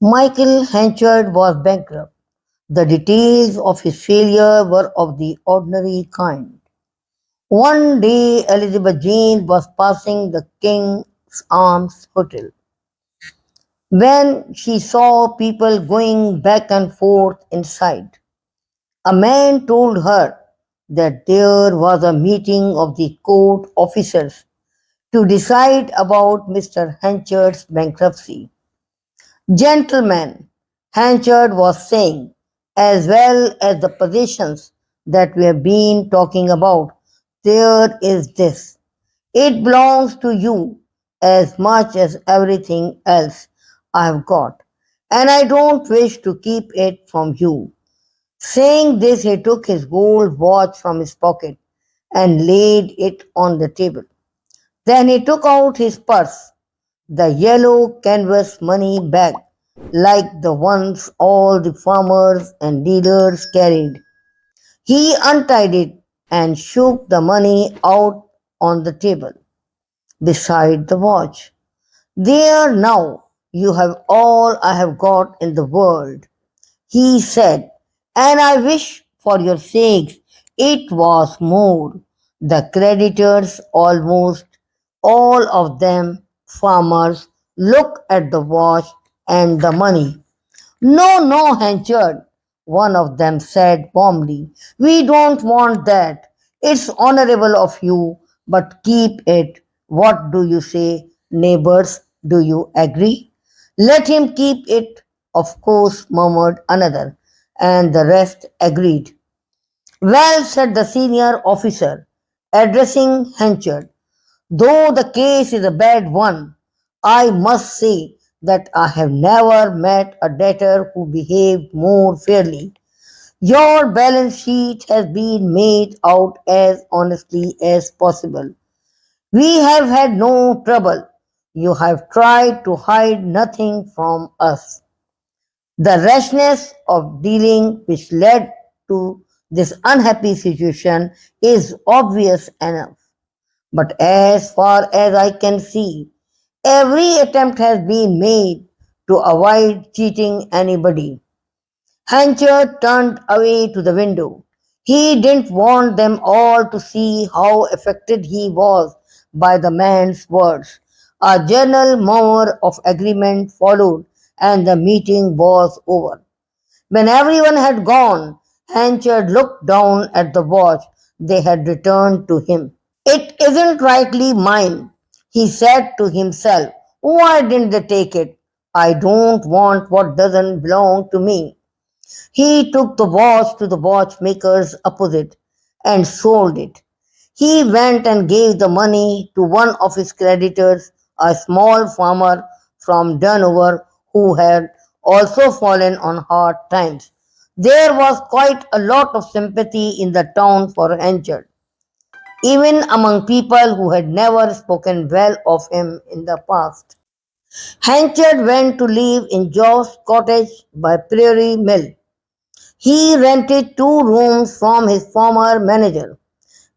Michael Henchard was bankrupt. The details of his failure were of the ordinary kind. One day Elizabeth Jane was passing the King's Arms Hotel when she saw people going back and forth inside. A man told her that there was a meeting of the court officers to decide about Mr. Henchard's bankruptcy. Gentlemen, Henchard was saying, as well as the positions that we have been talking about, there is this. It belongs to you as much as everything else I've got, and I don't wish to keep it from you. Saying this, he took his gold watch from his pocket and laid it on the table. Then he took out his purse, the yellow canvas money bag, like the ones all the farmers and dealers carried. He untied it and shook the money out on the table beside the watch. There now, you have all I have got in the world, he said, and I wish for your sakes it was more. The creditors, almost all of them farmers, looked at the watch and the money. No, no, Henchard, one of them said warmly. We don't want that. It's honorable of you, but keep it. What do you say, neighbors? Do you agree? Let him keep it, of course, murmured another, and the rest agreed. Well, said the senior officer, addressing Henchard, though the case is a bad one, I must say that I have never met a debtor who behaved more fairly. Your balance sheet has been made out as honestly as possible. We have had no trouble. You have tried to hide nothing from us. The rashness of dealing which led to this unhappy situation is obvious enough. But as far as I can see, every attempt has been made to avoid cheating anybody. Hancher turned away to the window. He didn't want them all to see how affected he was by the man's words. A general murmur of agreement followed, and the meeting was over. When everyone had gone, Hanchard looked down at the watch they had returned to him. It isn't rightly mine, he said to himself. Why didn't they take it? I don't want what doesn't belong to me. He took the watch to the watchmaker's opposite and sold it. He went and gave the money to one of his creditors, a small farmer from Durnover who had also fallen on hard times. There was quite a lot of sympathy in the town for Henchard, even among people who had never spoken well of him in the past. Henchard went to live in Joe's cottage by Prairie Mill. He rented 2 rooms from his former manager.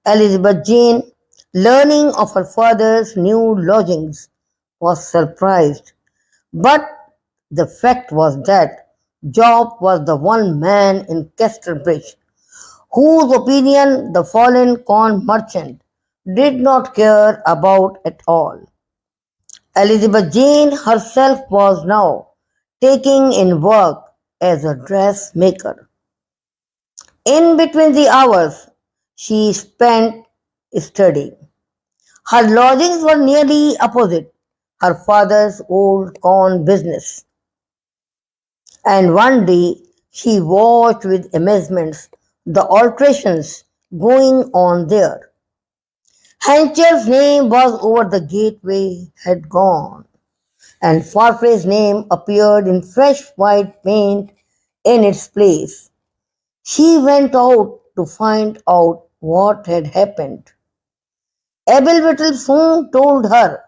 Elizabeth Jane, learning of her father's new lodgings, was surprised. But the fact was that Job was the one man in Casterbridge whose opinion the fallen corn merchant did not care about at all. Elizabeth Jane herself was now taking in work as a dressmaker. In between the hours she spent studying. Her lodgings were nearly opposite her father's old corn business, and one day she watched with amazement the alterations going on there. Hencher's name was over the gateway had gone, and Farfrey's name appeared in fresh white paint in its place. She went out to find out what had happened. Abel Whittle soon told her,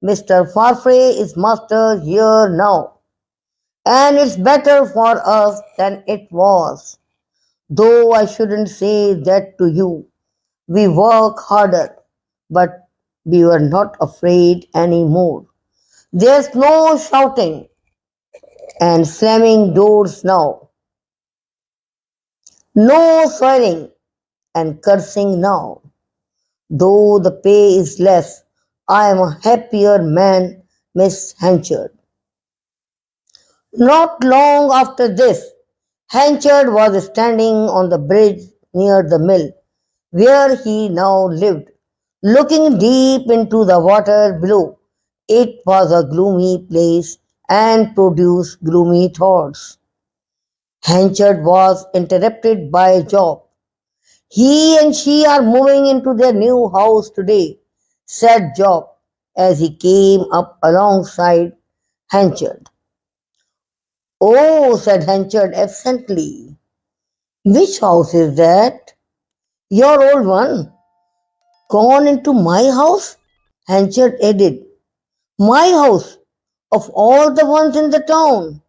Mr. Farfrey is master here now, and it's better for us than it was. Though I shouldn't say that to you. We work harder, but we were not afraid any more. There's no shouting and slamming doors now. No swearing and cursing now. Though the pay is less, I am a happier man, Miss Henchard. Not long after this, Henchard was standing on the bridge near the mill, where he now lived, looking deep into the water below. It was a gloomy place and produced gloomy thoughts. Henchard was interrupted by Job. He and she are moving into their new house today, said Job as he came up alongside Henchard. Oh, said Henchard absently. Which house is that? Your old one. Gone into my house? Henchard added. My house, of all the ones in the town.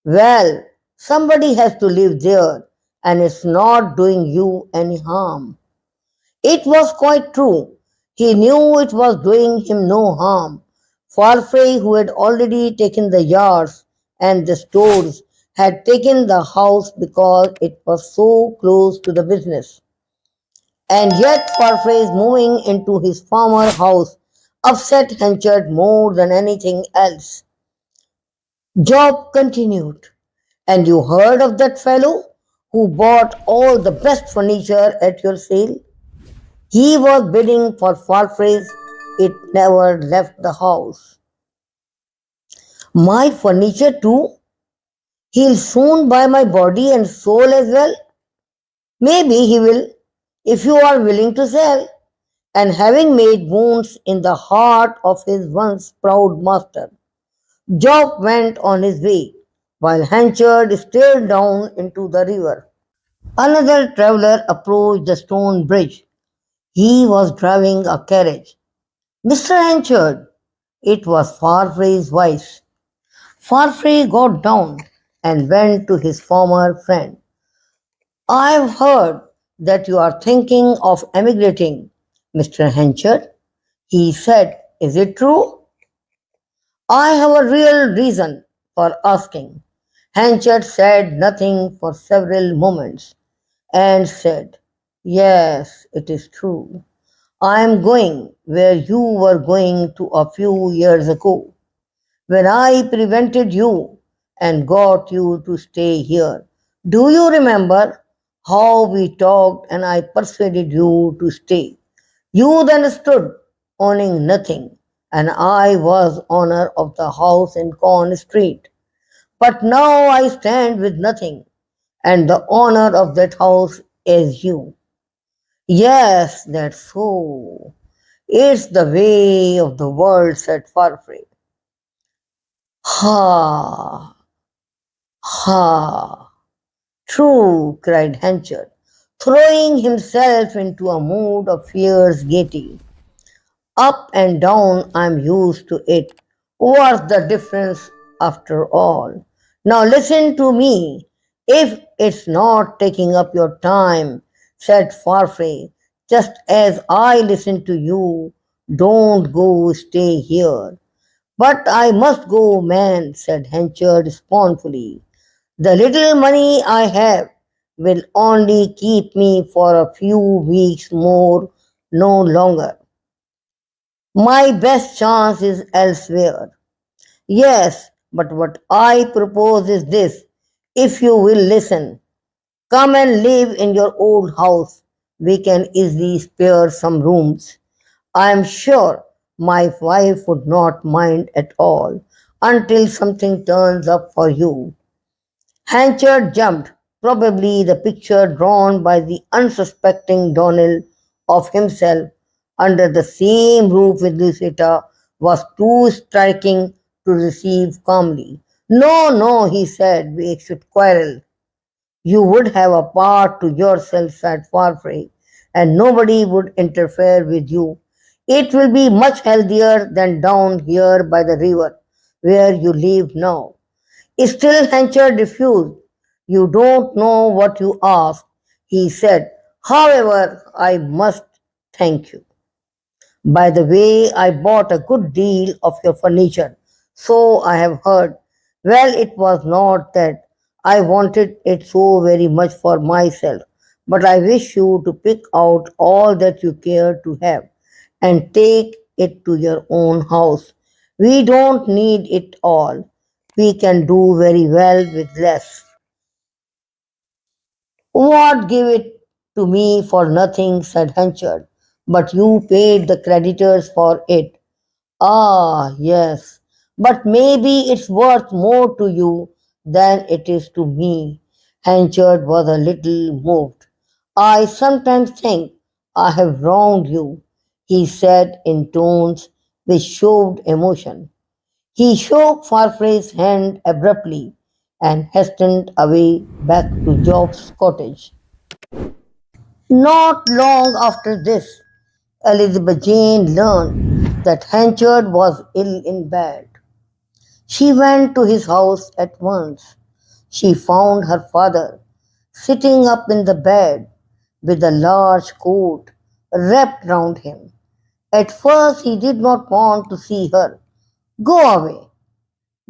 Well, somebody has to live there, and it's not doing you any harm. It was quite true. He knew it was doing him no harm. Farfrey, who had already taken the yards and the stores, had taken the house because it was so close to the business. And yet Farfrey's moving into his former house upset Henchard more than anything else. Job continued. And you heard of that fellow who bought all the best furniture at your sale? He was bidding for Farfrey's. It never left the house. My furniture too? He'll soon buy my body and soul as well? Maybe he will, if you are willing to sell. And having made wounds in the heart of his once proud master, Job went on his way, while Henchard stared down into the river. Another traveller approached the stone bridge. He was driving a carriage. Mr. Henchard, it was Farfrey's voice. Farfrey got down and went to his former friend. I've heard that you are thinking of emigrating, Mr. Henchard. He said, is it true? I have a real reason for asking. Henchard said nothing for several moments and said, yes, it is true. I am going where you were going to a few years ago, when I prevented you and got you to stay here. Do you remember how we talked and I persuaded you to stay? You then stood owning nothing, and I was owner of the house in Corn Street. But now I stand with nothing, and the owner of that house is you. Yes, that's so. It's the way of the world, said Farfrey. Ha, ha. True, cried Henchard, throwing himself into a mood of fierce gaiety. Up and down, I'm used to it. What's the difference after all? Now listen to me. If it's not taking up your time, said Farfrey, just as I listen to you, don't go, stay here. But I must go, man, said Henchard scornfully. The little money I have will only keep me for a few weeks more, no longer. My best chance is elsewhere. Yes, but what I propose is this. If you will listen, come and live in your old house. We can easily spare some rooms. I am sure my wife would not mind at all until something turns up for you. Hanchard jumped, probably the picture drawn by the unsuspecting Donald of himself under the same roof with Lucetta was too striking to receive calmly. No, no, he said, we should quarrel. You would have a part to yourself, said Farfrey, and nobody would interfere with you. It will be much healthier than down here by the river, where you live now. Still Henchard refused. You don't know what you ask, he said. However, I must thank you. By the way, I bought a good deal of your furniture, so I have heard. Well, it was not that I wanted it so very much for myself, but I wish you to pick out all that you care to have and take it to your own house. We don't need it all. We can do very well with less. What give it to me for nothing, said Henchard, but you paid the creditors for it. Ah, yes, but maybe it's worth more to you than it is to me. Henchard was a little moved. I sometimes think I have wronged you, he said in tones which showed emotion. He shook Farfrae's hand abruptly and hastened away back to Job's cottage. Not long after this, Elizabeth Jane learned that Henchard was ill in bed. She went to his house at once. She found her father sitting up in the bed with a large coat wrapped round him. At first, he did not want to see her. Go away,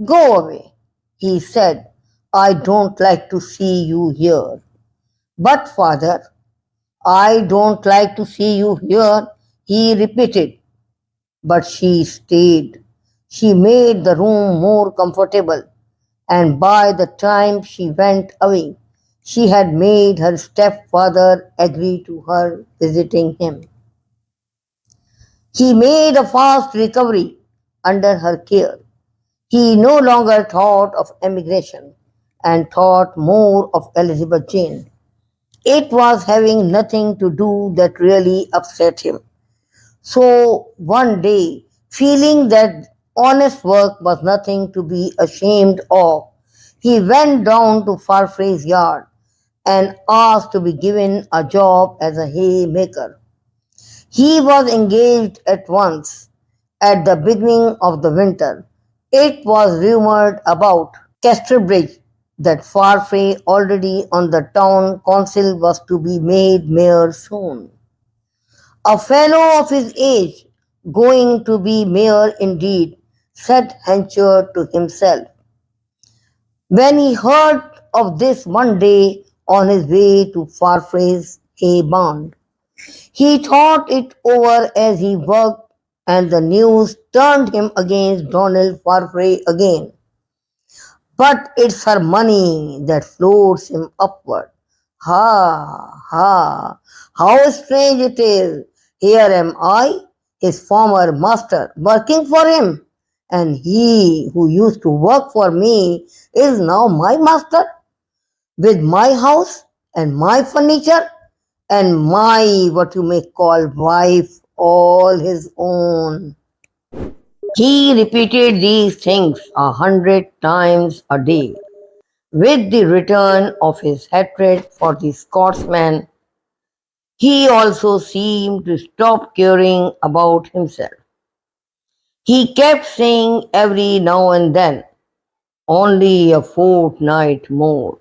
go away, he said. I don't like to see you here. But, father, I don't like to see you here, he repeated. But she stayed. She made the room more comfortable, and by the time she went away, she had made her stepfather agree to her visiting him. He made a fast recovery under her care. He no longer thought of emigration and thought more of Elizabeth Jane. It was having nothing to do that really upset him. So one day, feeling that honest work was nothing to be ashamed of, he went down to Farfrae's yard and asked to be given a job as a haymaker. He was engaged at once. At the beginning of the winter, it was rumored about Casterbridge that Farfrae, already on the town council, was to be made mayor soon. A fellow of his age, going to be mayor indeed, said Henchard to himself. When he heard of this one day on his way to Farfrae's hay barn, he thought it over as he worked, and the news turned him against Donald Farfrae again. But it's her money that floats him upward. Ha, ha, how strange it is. Here am I, his former master, working for him, and he who used to work for me is now my master, with my house and my furniture and my, what you may call, wife, all his own. He repeated these things 100 times a day. With the return of his hatred for the Scotsman, he also seemed to stop caring about himself. He kept saying every now and then, only a fortnight more,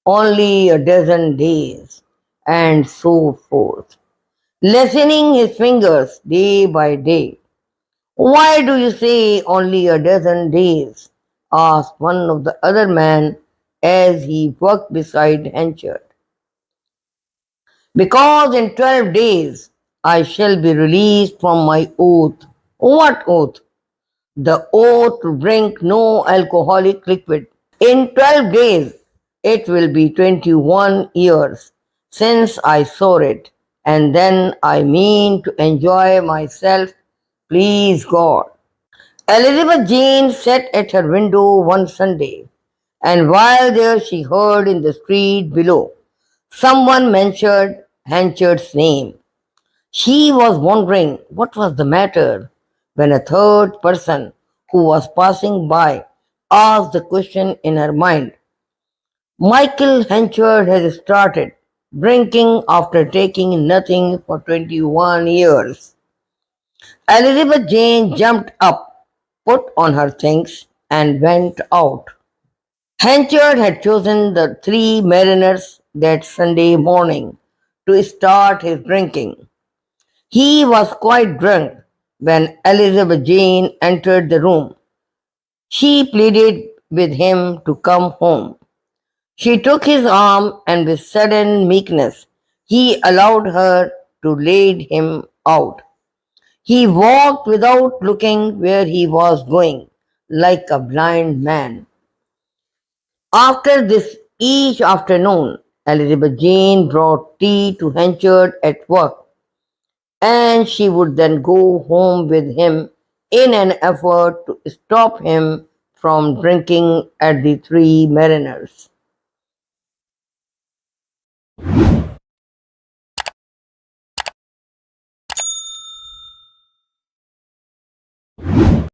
only a dozen days, and so forth, lessening his fingers day by day. Why do you say only a dozen days? Asked one of the other men as he worked beside Henchard. Because in 12 days I shall be released from my oath. What oath? The oath to drink no alcoholic liquid. In 12 days it will be 21 years since I saw it, and then I mean to enjoy myself, please God. Elizabeth Jane sat at her window one Sunday, and while there she heard in the street below someone mentioned Henchard's name. She was wondering what was the matter when a third person who was passing by asked the question in her mind. Michael Henchard has started drinking after taking nothing for 21 years. Elizabeth Jane jumped up, put on her things, and went out. Henchard had chosen the three mariners that Sunday morning to start his drinking. He was quite drunk when Elizabeth Jane entered the room. She pleaded with him to come home. She took his arm, and with sudden meekness he allowed her to lead him out. He walked without looking where he was going, like a blind man. After this, each afternoon, Elizabeth Jane brought tea to Henchard at work, and she would then go home with him in an effort to stop him from drinking at the Three Mariners.